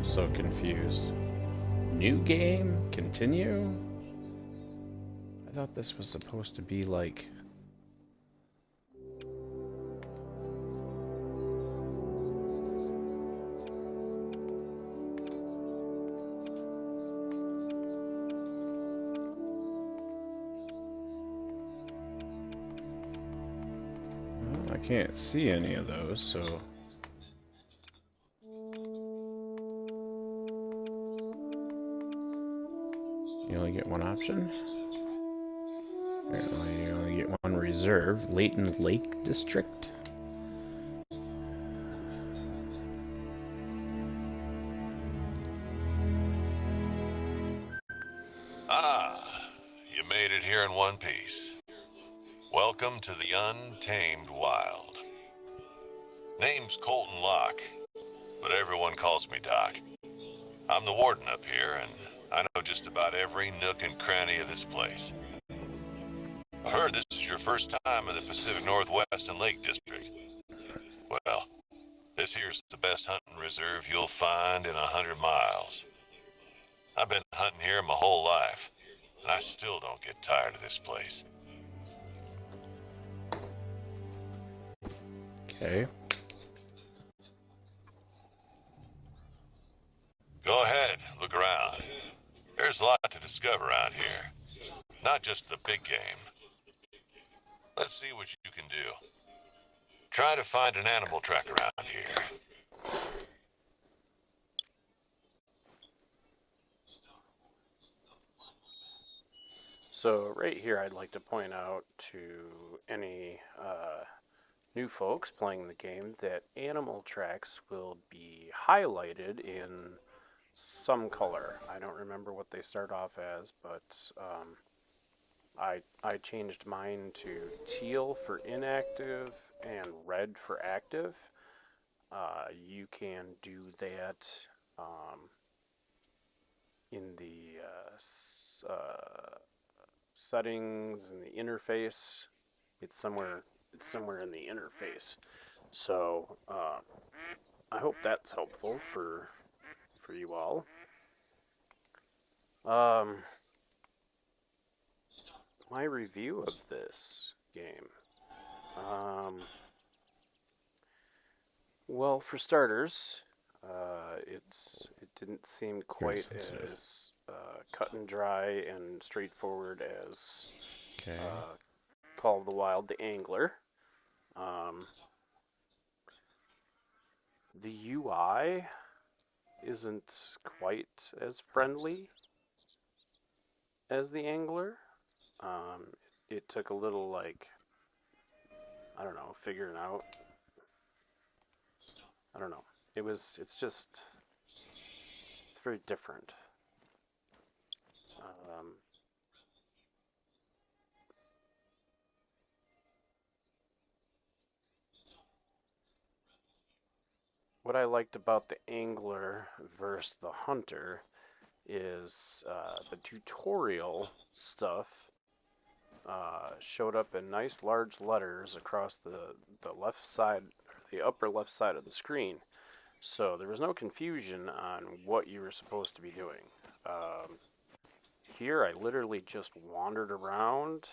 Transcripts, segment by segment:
I'm so confused. New game? Continue? I thought this was supposed to be like... Well, I can't see any of those, so... You only get one option? Apparently you only get one reserve. Layton Lake District? Ah, you made it here in one piece. Welcome to the untamed wild. Name's Colton Locke, but everyone calls me Doc. I'm the warden up here, and I know just about every nook and cranny of this place. I heard this is your first time in the Pacific Northwest and Lake District. Well, this here's the best hunting reserve you'll find in 100 miles. I've been hunting here my whole life, and I still don't get tired of this place. Okay. Go ahead, look around. There's a lot to discover around here. Not just the big game. Let's see what you can do. Try to find an animal track around here. So right here, I'd like to point out to any new folks playing the game that animal tracks will be highlighted in some color. I don't remember what they start off as, but I changed mine to teal for inactive and red for active. You can do that in the settings in the interface. It's somewhere in the interface. So I hope that's helpful for you all. My review of this game. Well, for starters, it didn't seem quite as cut and dry and straightforward as Call of the Wild: The Angler. The UI isn't quite as friendly as The Angler. It took a little, figuring out. I don't know. It's very different. What I liked about the Angler versus the Hunter is the tutorial stuff showed up in nice large letters across the left side, the upper left side of the screen. So there was no confusion on what you were supposed to be doing. Here I literally just wandered around,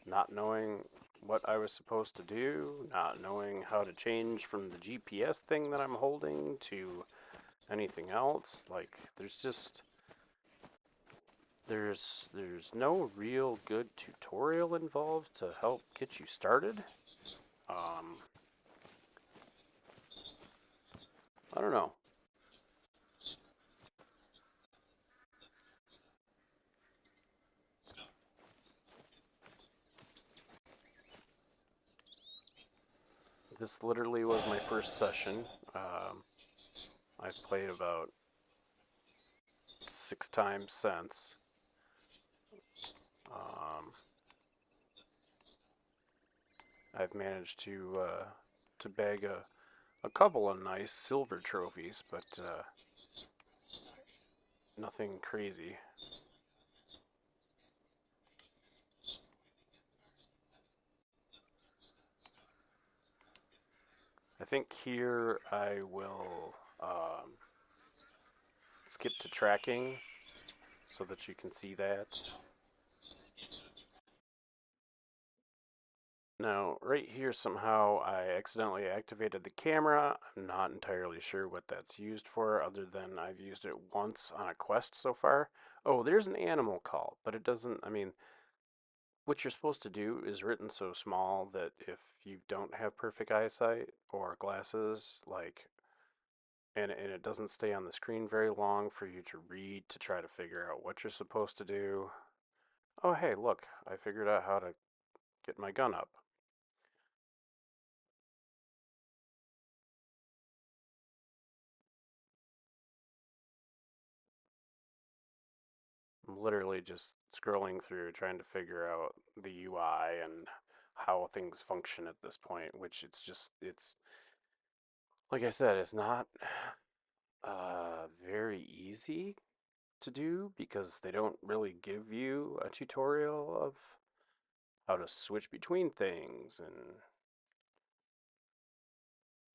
not knowing what I was supposed to do, not knowing how to change from the GPS thing that I'm holding to anything else. There's no real good tutorial involved to help get you started. I don't know. This literally was my first session. I've played about 6 times since. I've managed to bag a couple of nice silver trophies, but nothing crazy. I think here I will skip to tracking so that you can see that. Now, right here, somehow I accidentally activated the camera. I'm not entirely sure what that's used for, other than I've used it once on a quest so far. Oh, there's an animal call, but it doesn't, I mean, what you're supposed to do is written so small that if you don't have perfect eyesight or glasses, like, and it doesn't stay on the screen very long for you to read to try to figure out what you're supposed to do. Oh, hey, look, I figured out how to get my gun up. I'm literally just scrolling through trying to figure out the UI and how things function at this point, which it's like I said, it's not very easy to do because they don't really give you a tutorial of how to switch between things,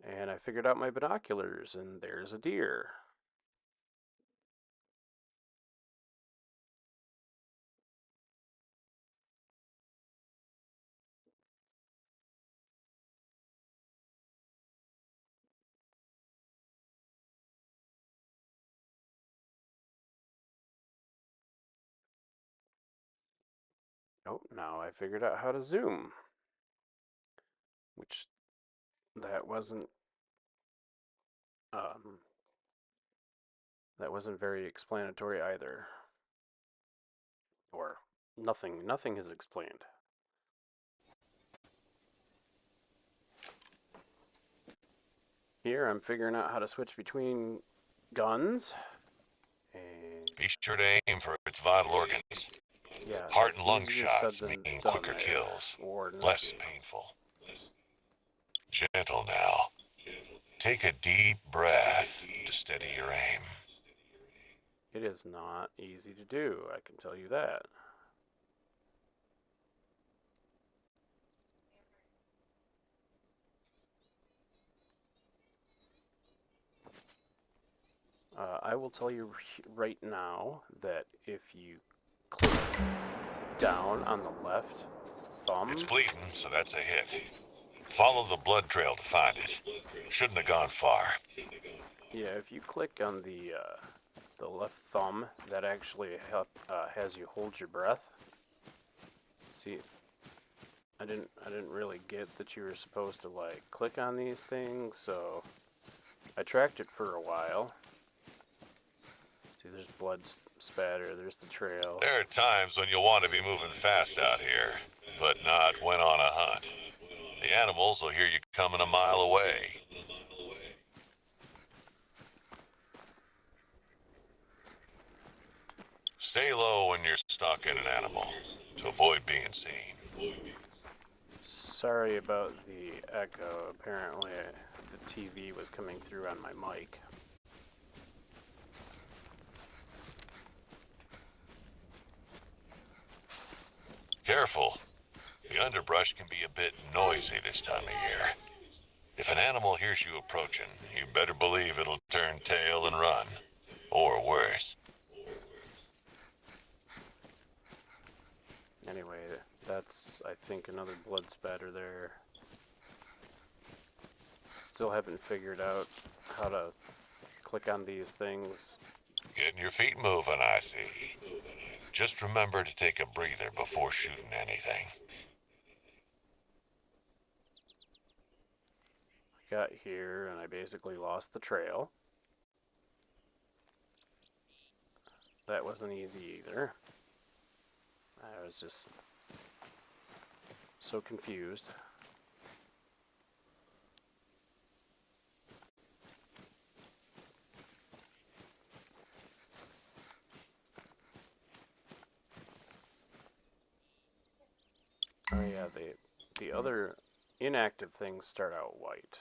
and I figured out my binoculars and there's a deer. Oh, now I figured out how to zoom, which that wasn't um, that wasn't very explanatory either, or nothing is explained. Here I'm figuring out how to switch between guns, and Be sure to aim for its vital organs. yeah, Heart and lung easier said shots than mean done quicker there, kills, or less nothing. painful. Gentle now. Take a deep breath to steady your aim. It is not easy to do, I can tell you that. I will tell you right now that if you click down on the left thumb, It's bleeding, so that's a hit. Follow the blood trail to find it. Shouldn't have gone far. yeah, if you click on the left thumb, that actually has you hold your breath. See, I didn't really get that you were supposed to like click on these things, so I tracked it for a while. See, there's blood spatter, there's the trail. There are times when you'll want to be moving fast out here, but not when on a hunt. The animals will hear you coming a mile away. Stay low when you're stalking an animal to avoid being seen. Sorry about the echo. Apparently, the TV was coming through on my mic. Careful. The underbrush can be a bit noisy this time of year. If an animal hears you approaching, you better believe it'll turn tail and run. Or worse. Anyway, that's, I think, another blood spatter there. Still haven't figured out how to click on these things. Getting your feet moving, I see. Just remember to take a breather before shooting anything. I got here and I basically lost the trail. That wasn't easy either. I was just so confused. Oh yeah, the other inactive things start out white.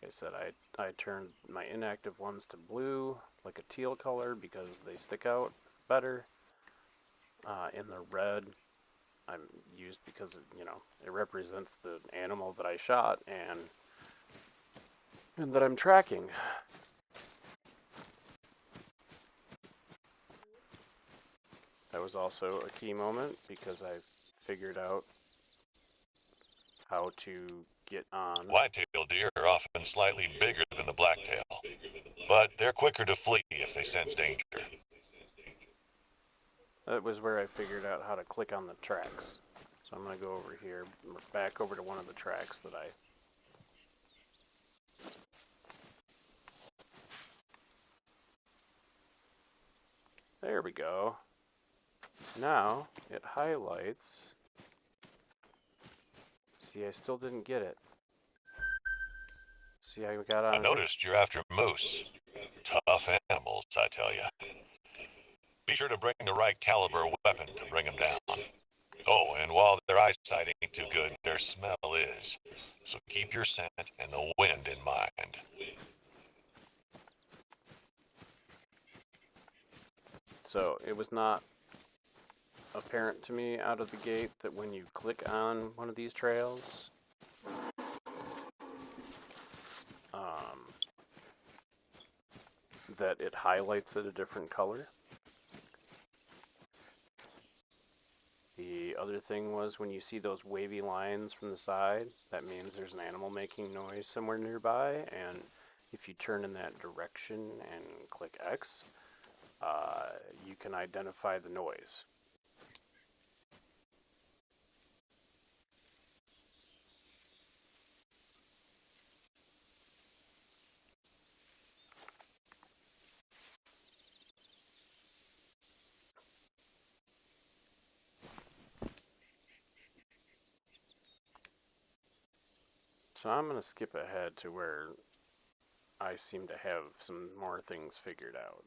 Like I said, I turned my inactive ones to blue, like a teal color, because they stick out better. In the red, I'm used because it represents the animal that I shot, and and that I'm tracking. That was also a key moment because I figured out how to get on. Whitetail deer are often slightly bigger than the blacktail, but they're quicker to flee if they sense danger. That was where I figured out how to click on the tracks. So I'm going to go over here, back over to one of the tracks that I... There we go. Now it highlights. See, I still didn't get it. See, I got on. I noticed you're after moose. Tough animals, I tell you. Be sure to bring the right caliber weapon to bring them down. Oh, and while their eyesight ain't too good, their smell is. So keep your scent and the wind in mind. So it was not apparent to me out of the gate that when you click on one of these trails, that it highlights it a different color. The other thing was when you see those wavy lines from the side, that means there's an animal making noise somewhere nearby, and if you turn in that direction and click X, you can identify the noise. So I'm going to skip ahead to where I seem to have some more things figured out.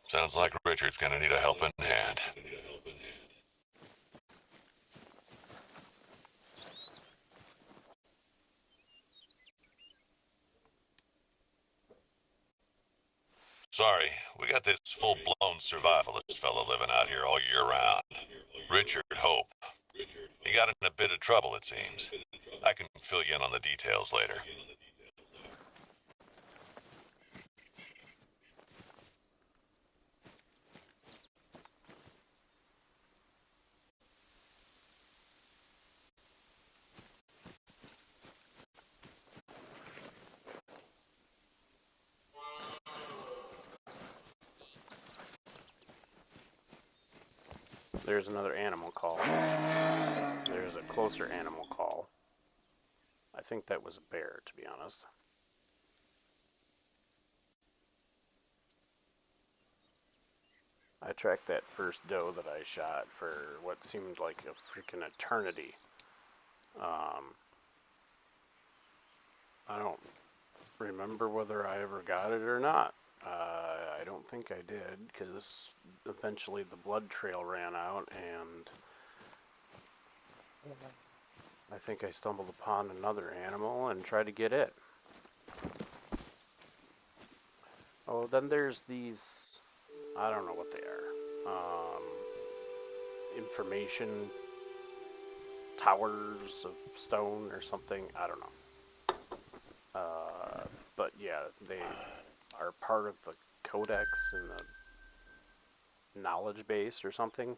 Sounds like Richard's gonna need a helping hand. Sorry, we got this full-blown survivalist fella living out here all year round. Richard Hope. He got in a bit of trouble, it seems. I can fill you in on the details later. There's another animal call. There's a closer animal call. I think that was a bear, to be honest. I tracked that first doe that I shot for what seemed like a freaking eternity. I don't remember whether I ever got it or not. I don't think I did, because eventually the blood trail ran out, and I think I stumbled upon another animal and tried to get it. Oh, then there's these, I don't know what they are, information towers of stone or something, I don't know. But yeah, they are part of the codex and the knowledge base or something.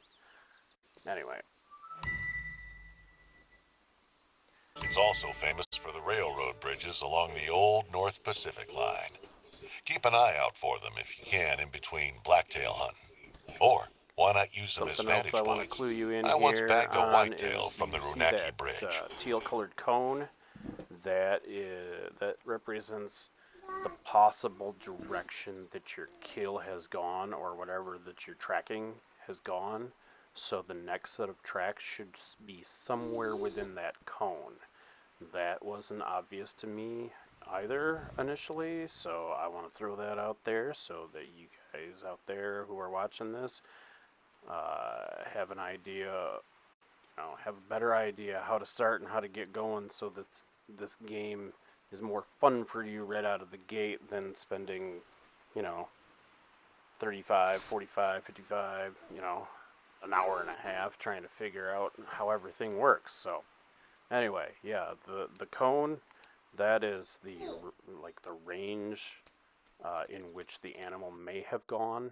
Anyway. It's also famous for the railroad bridges along the old North Pacific line. Keep an eye out for them if you can in between blacktail hunting. Or why not use them as Something else vantage I want to points? clue you in I once here bagged a on whitetail is from the you see Runaki that, Bridge. teal-colored cone that represents the possible direction that your kill has gone, or whatever that you're tracking has gone. So the next set of tracks should be somewhere within that cone. That wasn't obvious to me either initially, so I want to throw that out there so that you guys out there who are watching this have an idea, have a better idea how to start and how to get going, so that this game is more fun for you right out of the gate than spending, 35, 45, 55, an hour and a half trying to figure out how everything works. So anyway, yeah, the cone, that is the range in which the animal may have gone.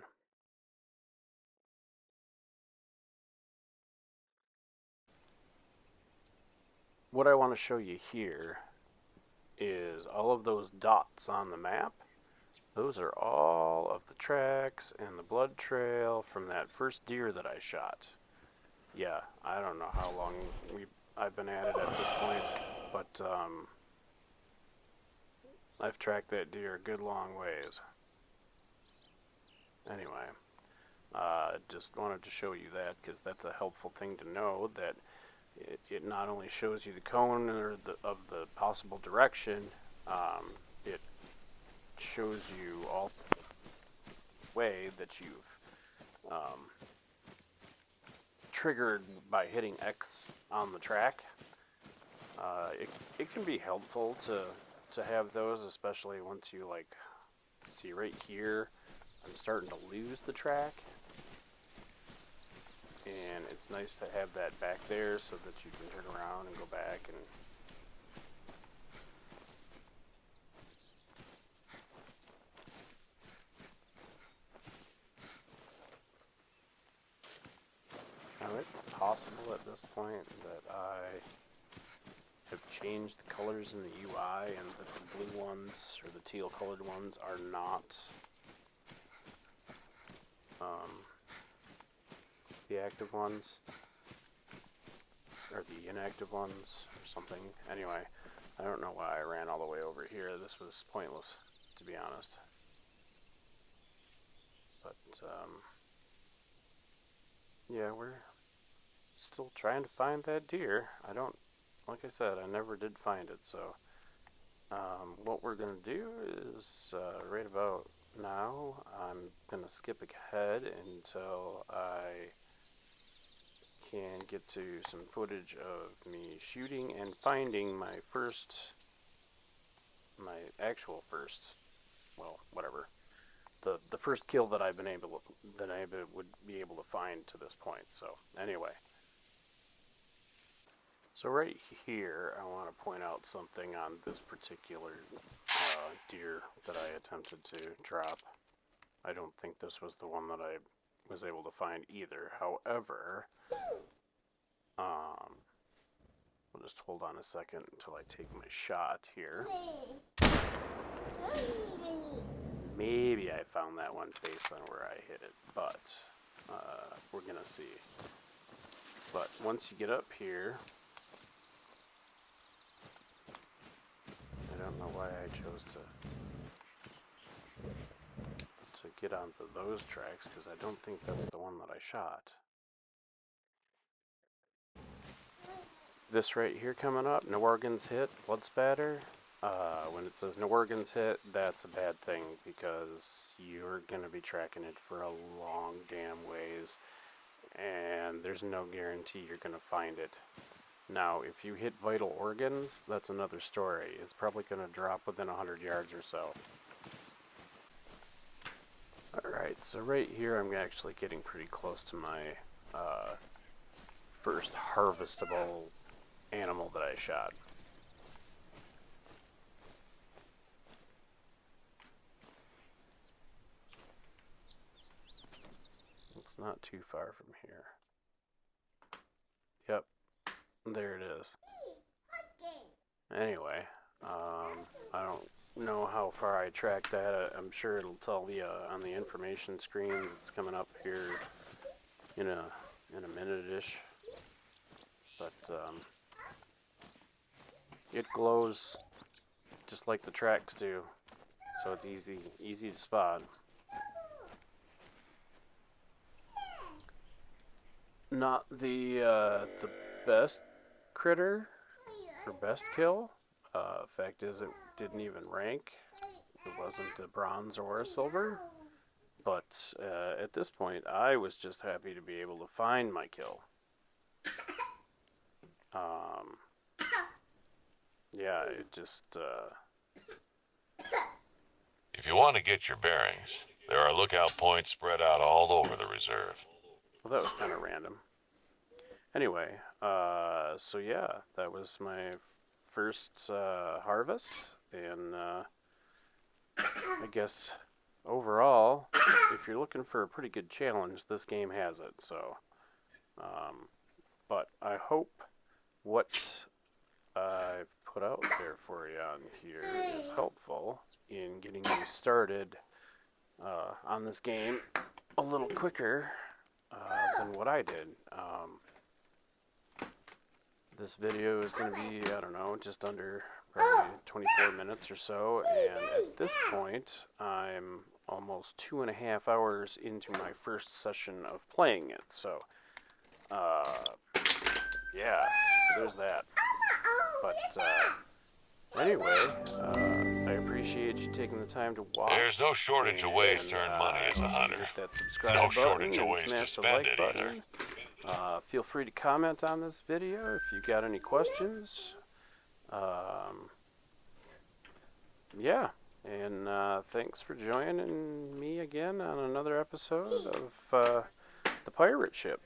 What I want to show you here is all of those dots on the map. Those are all of the tracks and the blood trail from that first deer that I shot. Yeah, I don't know how long I've been at it at this point, but I've tracked that deer a good long ways. Anyway, just wanted to show you that because that's a helpful thing to know, that it not only shows you the cone of the possible direction, it shows you all the way that you've triggered by hitting X on the track. It can be helpful to have those, especially once you see right here, I'm starting to lose the track. And it's nice to have that back there so that you can turn around and go back and now it's possible at this point that I have changed the colors in the UI and that the blue ones or the teal colored ones are not the active ones, or the inactive ones, or something. Anyway, I don't know why I ran all the way over here. This was pointless, to be honest. But, yeah, we're still trying to find that deer. Like I said, I never did find it, so what we're going to do is, right about now, I'm going to skip ahead until I can get to some footage of me shooting and finding my actual first, well, whatever, the first kill that I've been able would be able to find to this point. So anyway, so right here I want to point out something on this particular deer that I attempted to drop. I don't think this was the one that I was able to find either. However, we'll just hold on a second until I take my shot here. Maybe I found that one based on where I hit it, but we're gonna see. But once you get up here, I don't know why I chose to get onto those tracks, because I don't think that's the one that I shot. This right here coming up, no organs hit, blood spatter. When it says no organs hit, that's a bad thing, because you're going to be tracking it for a long damn ways, and there's no guarantee you're going to find it. Now, if you hit vital organs, that's another story. It's probably going to drop within 100 yards or so. Alright, so right here I'm actually getting pretty close to my first harvestable animal that I shot. It's not too far from here. Yep, there it is. Anyway, I don't know how far I tracked that. I'm sure it'll tell you on the information screen that's coming up here in a minute-ish. But it glows just like the tracks do, so it's easy to spot. Not the best critter or best kill. Fact is, it didn't even rank. It wasn't a bronze or a silver. But at this point, I was just happy to be able to find my kill. Yeah, it just... If you want to get your bearings, there are lookout points spread out all over the reserve. Well, that was kind of random. Anyway, so yeah, that was my first harvest, and I guess overall, if you're looking for a pretty good challenge, this game has it. So, but I hope what I've put out there for you on here is helpful in getting you started on this game a little quicker than what I did. This video is going to be, I don't know, just under probably 24 minutes or so, and at this point, I'm almost 2.5 hours into my first session of playing it, so, yeah, so there's that. But, anyway, I appreciate you taking the time to watch. There's no shortage of ways to earn money as a hunter. Hit that subscribe No button shortage of and ways to smash the spend like it button. either. Feel free to comment on this video if you got any questions. Yeah, and thanks for joining me again on another episode of The Pirate Ship.